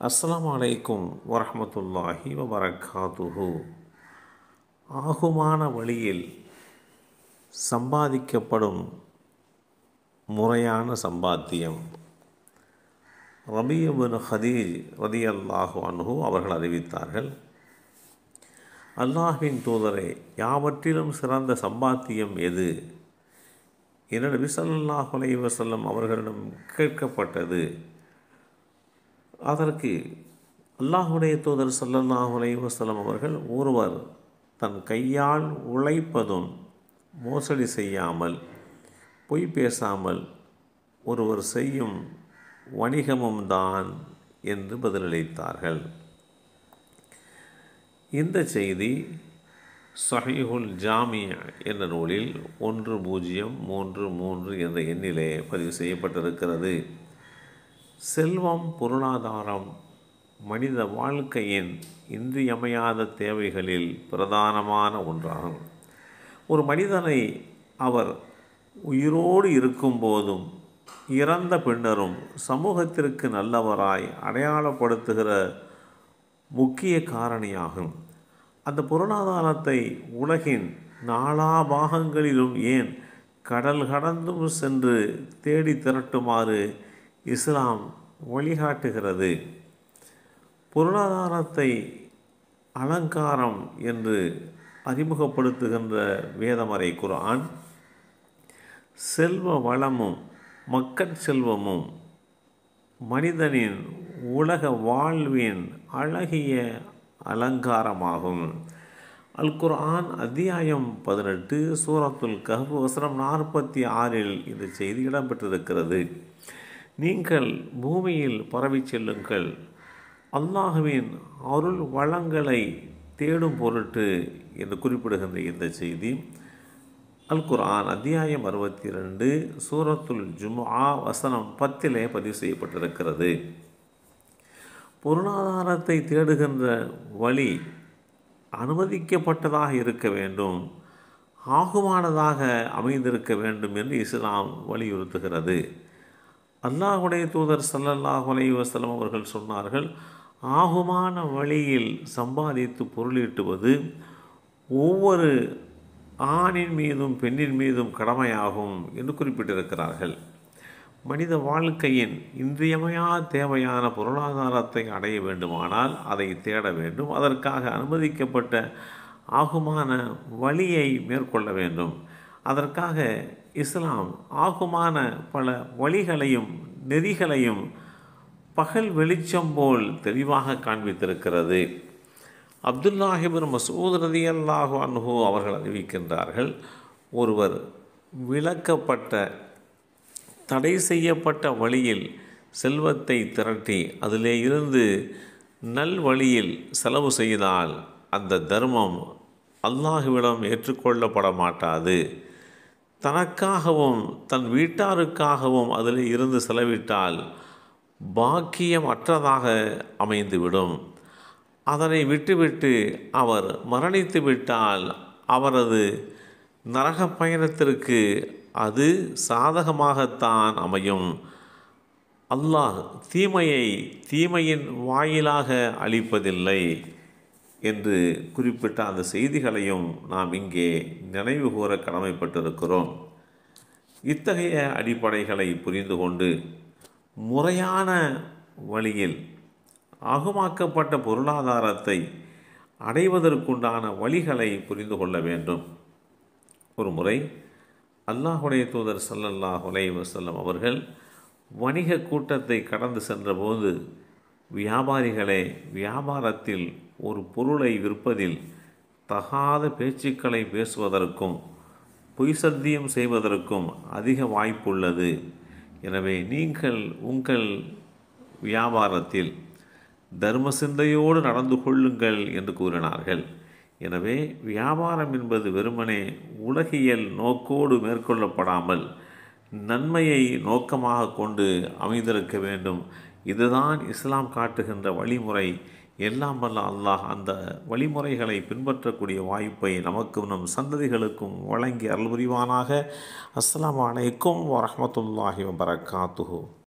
அஸ்ஸலாமு அலைக்கும் வரஹ்மத்துல்லாஹி வபரகாத்துஹு. ஆகுமான வழியில் சம்பாதிக்கப்படும் முறையான சம்பாத்தியம். ரபீ இப்னு ஹதீஜ் ரலியல்லாஹு அன்ஹு அவர்கள் அறிவித்தார்கள், அல்லாஹ்வின் தூதரே, யாவற்றிலும் சிறந்த சம்பாத்தியம் எது என நபி ஸல்லல்லாஹு அலைஹி வஸல்லம் அவர்களிடம் கேட்கப்பட்டது. அதற்கு அல்லாஹ்வுடைய தூதர் ஸல்லல்லாஹு அலைஹி வஸல்லம் அவர்கள், ஒருவர் தன் கையால் உழைப்பதும் மோசடி செய்யாமல் பொய் பேசாமல் ஒருவர் செய்யும் வணிகமும் தான் என்று பதிலளித்தார்கள். இந்த செய்தி ஸஹீஹுல் ஜாமி என்ற நூலில் 1033 என்ற எண்ணிலே பதிவு செய்யப்பட்டிருக்கிறது. செல்வம், பொருளாதாரம் மனித வாழ்க்கையின் இன்றியமையாத தேவைகளில் பிரதானமான ஒன்றாகும். ஒரு மனிதனை அவர் உயிரோடு இருக்கும்போதும் இறந்த பின்னரும் சமூகத்திற்கு நல்லவராய் அடையாளப்படுத்துகிற முக்கிய காரணியாகும். அந்த பொருளாதாரத்தை உலகின் நாலா பாகங்களிலும், ஏன் கடல் கடந்தும் சென்று தேடி திரட்டுமாறு இஸ்லாம் வழிகாட்டுகிறது. பொருளாதாரத்தை அலங்காரம் என்று அறிமுகப்படுத்துகின்ற வேதமறை குர்ஆன், செல்வ வளமும் மக்கட் செல்வமும் மனிதனின் உலக வாழ்வின் அழகிய அலங்காரமாகும். அல் குர்ஆன் அத்தியாயம் 18 சூரத்துல் கஹ்ஃப் வசனம் 46 இந்த செய்தி இடம்பெற்றிருக்கிறது. நீங்கள் பூமியில் பரவி செல்லுங்கள், அல்லாஹ்வின் அருள் வளங்களை தேடும் பொருட்டு என்று குறிப்பிடுகின்ற இந்த செய்தி அல் குர்ஆன் அத்தியாயம் 62 சூரத்துல் ஜும்ஆ வசனம் 10 பதிவு செய்யப்பட்டிருக்கிறது. பொருளாதாரத்தை தேடுகின்ற வழி அனுமதிக்கப்பட்டதாக இருக்க வேண்டும், ஆகுமானதாக அமைந்திருக்க வேண்டும் என்று இஸ்லாம் வலியுறுத்துகிறது. அல்லாஹ்வுடைய தூதர் ஸல்லல்லாஹு அலைஹி வஸல்லம் அவர்கள் சொன்னார்கள், ஆகுமான வழியில் சம்பாதித்து பொருளீட்டுவது ஒவ்வொரு ஆணின் மீதும் பெண்ணின் மீதும் கடமையாகும் என்று குறிப்பிட்டிருக்கிறார்கள். மனித வாழ்க்கையின் இன்றியமையா தேவையான பொருளாதாரத்தை அடைய வேண்டுமானால் அதை தேட வேண்டும். அதற்காக அனுமதிக்கப்பட்ட ஆகுமான வழியை மேற்கொள்ள வேண்டும். அதற்காக இஸ்லாம் ஆகுமான பல வழிகளையும் நெறிகளையும் பகல் வெளிச்சம் போல் தெளிவாக காண்பித்திருக்கிறது. அப்துல்லாஹ் இப்னு மஸ்ஊத் ரலியல்லாஹு அன்ஹு அவர்கள் அறிவிக்கின்றார்கள், ஒருவர் விலக்கப்பட்ட தடை செய்யப்பட்ட வழியில் செல்வத்தை திரட்டி அதிலே இருந்து நல் வழியில் செலவு செய்தால் அந்த தர்மம் அல்லாஹ்விடம் ஏற்றுக்கொள்ளப்பட மாட்டாது. தனக்காகவும் தன் வீட்டாருக்காகவும் அதில் இருந்து செலவிட்டால் பாக்கியம் அற்றதாக அமைந்துவிடும். அதனை விட்டுவிட்டு அவர் மரணித்து விட்டால் அவரது நரக பயணத்திற்கு அது சாதகமாகத்தான் அமையும். அல்லாஹ் தீமையை தீமையின் வாயிலாக அளிப்பதில்லை என்று குறிப்பிட்ட அந்த செய்திகளையும் நாம் இங்கே நினைவு கூற கடமைப்பட்டிருக்கிறோம். இத்தகைய அடிப்படைகளை புரிந்து கொண்டு முறையான வழியில் ஆகுமாக்கப்பட்ட பொருளாதாரத்தை அடைவதற்குண்டான வழிகளை புரிந்து கொள்ள வேண்டும். ஒரு முறை அல்லாஹ்வுடைய தூதர் ஸல்லல்லாஹு அலைஹி வஸல்லம் அவர்கள் வணிக கூட்டத்தை கடந்து சென்றபோது, வியாபாரிகளே, வியாபாரத்தில் ஒரு பொருளை விற்பதில் தகாத பேச்சுக்களை பேசுவதற்கும் பொய் சத்தியம் செய்வதற்கும் அதிக வாய்ப்புள்ளது. எனவே நீங்கள் உங்கள் வியாபாரத்தில் தர்ம சிந்தையோடு நடந்து கொள்ளுங்கள் என்று கூறினார்கள். எனவே வியாபாரம் என்பது வெறுமனே உலகியல் நோக்கோடு மேற்கொள்ளப்படாமல் நன்மையை நோக்கமாக கொண்டு அமைந்திருக்க வேண்டும். இதுதான் இஸ்லாம் காட்டுகின்ற வழிமுறை. எல்லாம் வல்ல அல்லாஹ் அந்த வழிமுறைகளை பின்பற்றக்கூடிய வாய்ப்பை நமக்கும் நம் சந்ததிகளுக்கும் வழங்கி அருள் புரிவானாக. அஸ்ஸலாமு அலைக்கும் வரஹ்மத்துல்லாஹி வபரகாத்துஹு.